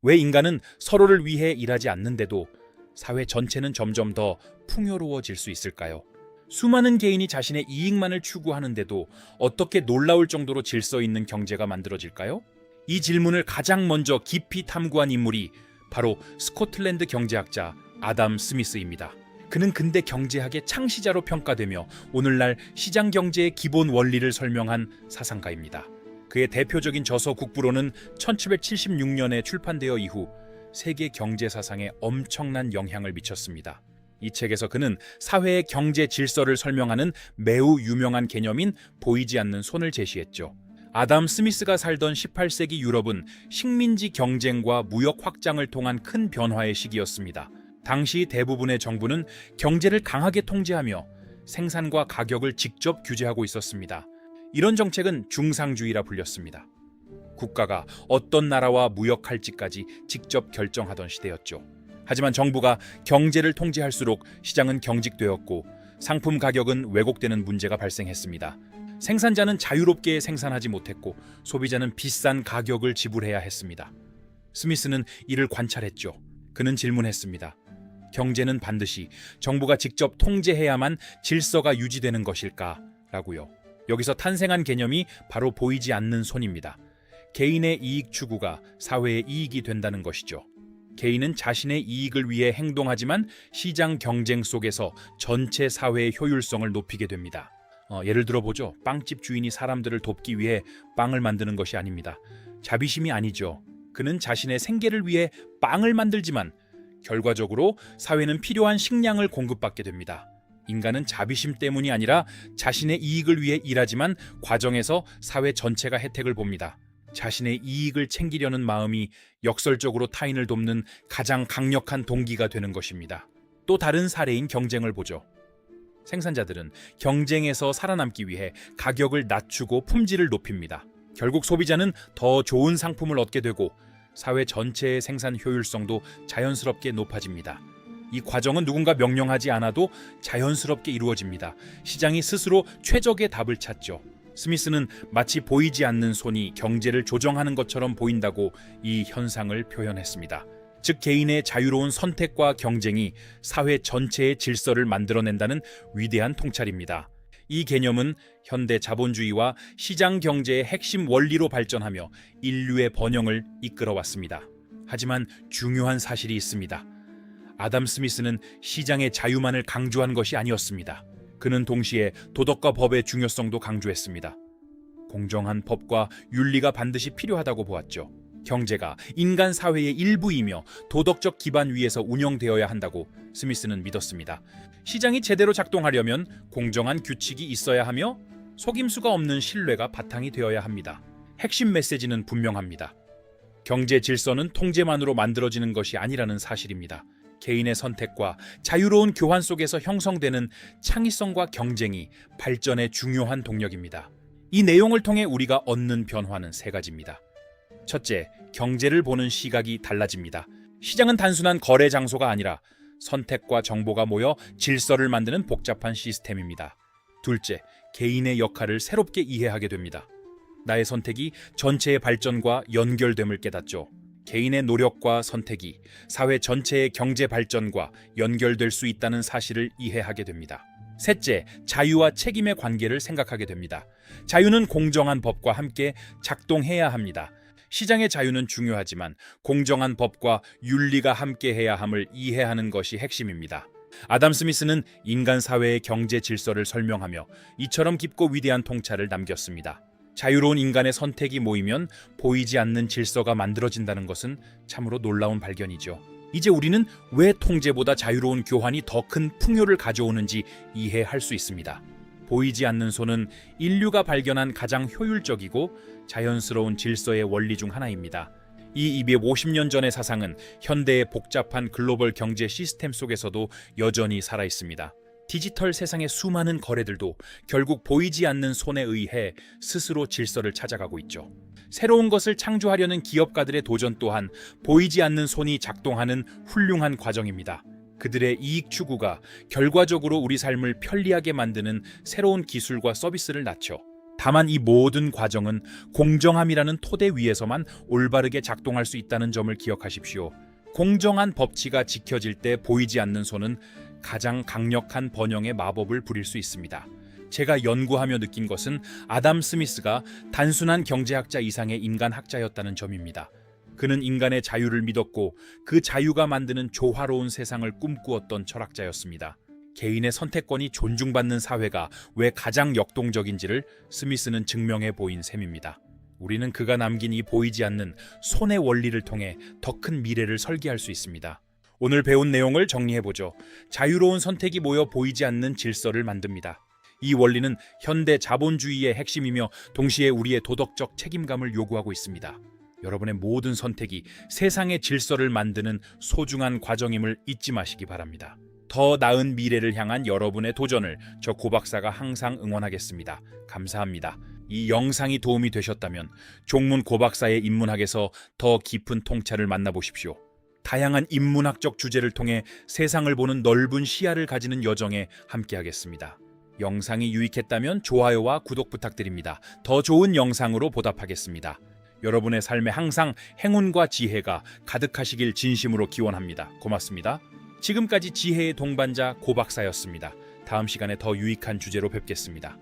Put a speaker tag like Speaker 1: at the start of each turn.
Speaker 1: 왜 인간은 서로를 위해 일하지 않는데도 사회 전체는 점점 더 풍요로워질 수 있을까요? 수많은 개인이 자신의 이익만을 추구하는데도 어떻게 놀라울 정도로 질서 있는 경제가 만들어질까요? 이 질문을 가장 먼저 깊이 탐구한 인물이 바로 스코틀랜드 경제학자 아담 스미스입니다. 그는 근대 경제학의 창시자로 평가되며 오늘날 시장 경제의 기본 원리를 설명한 사상가입니다. 그의 대표적인 저서 국부론은 1776년에 출판되어 이후 세계 경제 사상에 엄청난 영향을 미쳤습니다. 이 책에서 그는 사회의 경제 질서를 설명하는 매우 유명한 개념인 보이지 않는 손을 제시했죠. 아담 스미스가 살던 18세기 유럽은 식민지 경쟁과 무역 확장을 통한 큰 변화의 시기였습니다. 당시 대부분의 정부는 경제를 강하게 통제하며 생산과 가격을 직접 규제하고 있었습니다. 이런 정책은 중상주의라 불렸습니다. 국가가 어떤 나라와 무역할지까지 직접 결정하던 시대였죠. 하지만 정부가 경제를 통제할수록 시장은 경직되었고 상품 가격은 왜곡되는 문제가 발생했습니다. 생산자는 자유롭게 생산하지 못했고 소비자는 비싼 가격을 지불해야 했습니다. 스미스는 이를 관찰했죠. 그는 질문했습니다. 경제는 반드시 정부가 직접 통제해야만 질서가 유지되는 것일까? 라고요. 여기서 탄생한 개념이 바로 보이지 않는 손입니다. 개인의 이익 추구가 사회의 이익이 된다는 것이죠. 개인은 자신의 이익을 위해 행동하지만 시장 경쟁 속에서 전체 사회의 효율성을 높이게 됩니다. 예를 들어보죠. 빵집 주인이 사람들을 돕기 위해 빵을 만드는 것이 아닙니다. 자비심이 아니죠. 그는 자신의 생계를 위해 빵을 만들지만 결과적으로 사회는 필요한 식량을 공급받게 됩니다. 인간은 자비심 때문이 아니라 자신의 이익을 위해 일하지만 과정에서 사회 전체가 혜택을 봅니다. 자신의 이익을 챙기려는 마음이 역설적으로 타인을 돕는 가장 강력한 동기가 되는 것입니다. 또 다른 사례인 경쟁을 보죠. 생산자들은 경쟁에서 살아남기 위해 가격을 낮추고 품질을 높입니다. 결국 소비자는 더 좋은 상품을 얻게 되고 사회 전체의 생산 효율성도 자연스럽게 높아집니다. 이 과정은 누군가 명령하지 않아도 자연스럽게 이루어집니다. 시장이 스스로 최적의 답을 찾죠. 스미스는 마치 보이지 않는 손이 경제를 조정하는 것처럼 보인다고 이 현상을 표현했습니다. 즉 개인의 자유로운 선택과 경쟁이 사회 전체의 질서를 만들어낸다는 위대한 통찰입니다. 이 개념은 현대 자본주의와 시장 경제의 핵심 원리로 발전하며 인류의 번영을 이끌어왔습니다. 하지만 중요한 사실이 있습니다. 아담 스미스는 시장의 자유만을 강조한 것이 아니었습니다. 그는 동시에 도덕과 법의 중요성도 강조했습니다. 공정한 법과 윤리가 반드시 필요하다고 보았죠. 경제가 인간 사회의 일부이며 도덕적 기반 위에서 운영되어야 한다고 스미스는 믿었습니다. 시장이 제대로 작동하려면 공정한 규칙이 있어야 하며 속임수가 없는 신뢰가 바탕이 되어야 합니다. 핵심 메시지는 분명합니다. 경제 질서는 통제만으로 만들어지는 것이 아니라는 사실입니다. 개인의 선택과 자유로운 교환 속에서 형성되는 창의성과 경쟁이 발전의 중요한 동력입니다. 이 내용을 통해 우리가 얻는 변화는 세 가지입니다. 첫째, 경제를 보는 시각이 달라집니다. 시장은 단순한 거래 장소가 아니라 선택과 정보가 모여 질서를 만드는 복잡한 시스템입니다. 둘째, 개인의 역할을 새롭게 이해하게 됩니다. 나의 선택이 전체의 발전과 연결됨을 깨닫죠. 개인의 노력과 선택이 사회 전체의 경제 발전과 연결될 수 있다는 사실을 이해하게 됩니다. 셋째, 자유와 책임의 관계를 생각하게 됩니다. 자유는 공정한 법과 함께 작동해야 합니다. 시장의 자유는 중요하지만 공정한 법과 윤리가 함께해야 함을 이해하는 것이 핵심입니다. 아담 스미스는 인간 사회의 경제 질서를 설명하며 이처럼 깊고 위대한 통찰을 남겼습니다. 자유로운 인간의 선택이 모이면 보이지 않는 질서가 만들어진다는 것은 참으로 놀라운 발견이죠. 이제 우리는 왜 통제보다 자유로운 교환이 더 큰 풍요를 가져오는지 이해할 수 있습니다. 보이지 않는 손은 인류가 발견한 가장 효율적이고 자연스러운 질서의 원리 중 하나입니다. 이 250년 전의 사상은 현대의 복잡한 글로벌 경제 시스템 속에서도 여전히 살아 있습니다. 디지털 세상의 수많은 거래들도 결국 보이지 않는 손에 의해 스스로 질서를 찾아가고 있죠. 새로운 것을 창조하려는 기업가들의 도전 또한 보이지 않는 손이 작동하는 훌륭한 과정입니다. 그들의 이익 추구가 결과적으로 우리 삶을 편리하게 만드는 새로운 기술과 서비스를 낳죠. 다만 이 모든 과정은 공정함이라는 토대 위에서만 올바르게 작동할 수 있다는 점을 기억하십시오. 공정한 법치가 지켜질 때 보이지 않는 손은 가장 강력한 번영의 마법을 부릴 수 있습니다. 제가 연구하며 느낀 것은 아담 스미스가 단순한 경제학자 이상의 인간학자였다는 점입니다. 그는 인간의 자유를 믿었고 그 자유가 만드는 조화로운 세상을 꿈꾸었던 철학자였습니다. 개인의 선택권이 존중받는 사회가 왜 가장 역동적인지를 스미스는 증명해 보인 셈입니다. 우리는 그가 남긴 이 보이지 않는 손의 원리를 통해 더 큰 미래를 설계할 수 있습니다. 오늘 배운 내용을 정리해보죠. 자유로운 선택이 모여 보이지 않는 질서를 만듭니다. 이 원리는 현대 자본주의의 핵심이며 동시에 우리의 도덕적 책임감을 요구하고 있습니다. 여러분의 모든 선택이 세상의 질서를 만드는 소중한 과정임을 잊지 마시기 바랍니다. 더 나은 미래를 향한 여러분의 도전을 저 고박사가 항상 응원하겠습니다. 감사합니다. 이 영상이 도움이 되셨다면 종문 고박사의 인문학에서 더 깊은 통찰을 만나보십시오. 다양한 인문학적 주제를 통해 세상을 보는 넓은 시야를 가지는 여정에 함께하겠습니다. 영상이 유익했다면 좋아요와 구독 부탁드립니다. 더 좋은 영상으로 보답하겠습니다. 여러분의 삶에 항상 행운과 지혜가 가득하시길 진심으로 기원합니다. 고맙습니다. 지금까지 지혜의 동반자 고박사였습니다. 다음 시간에 더 유익한 주제로 뵙겠습니다.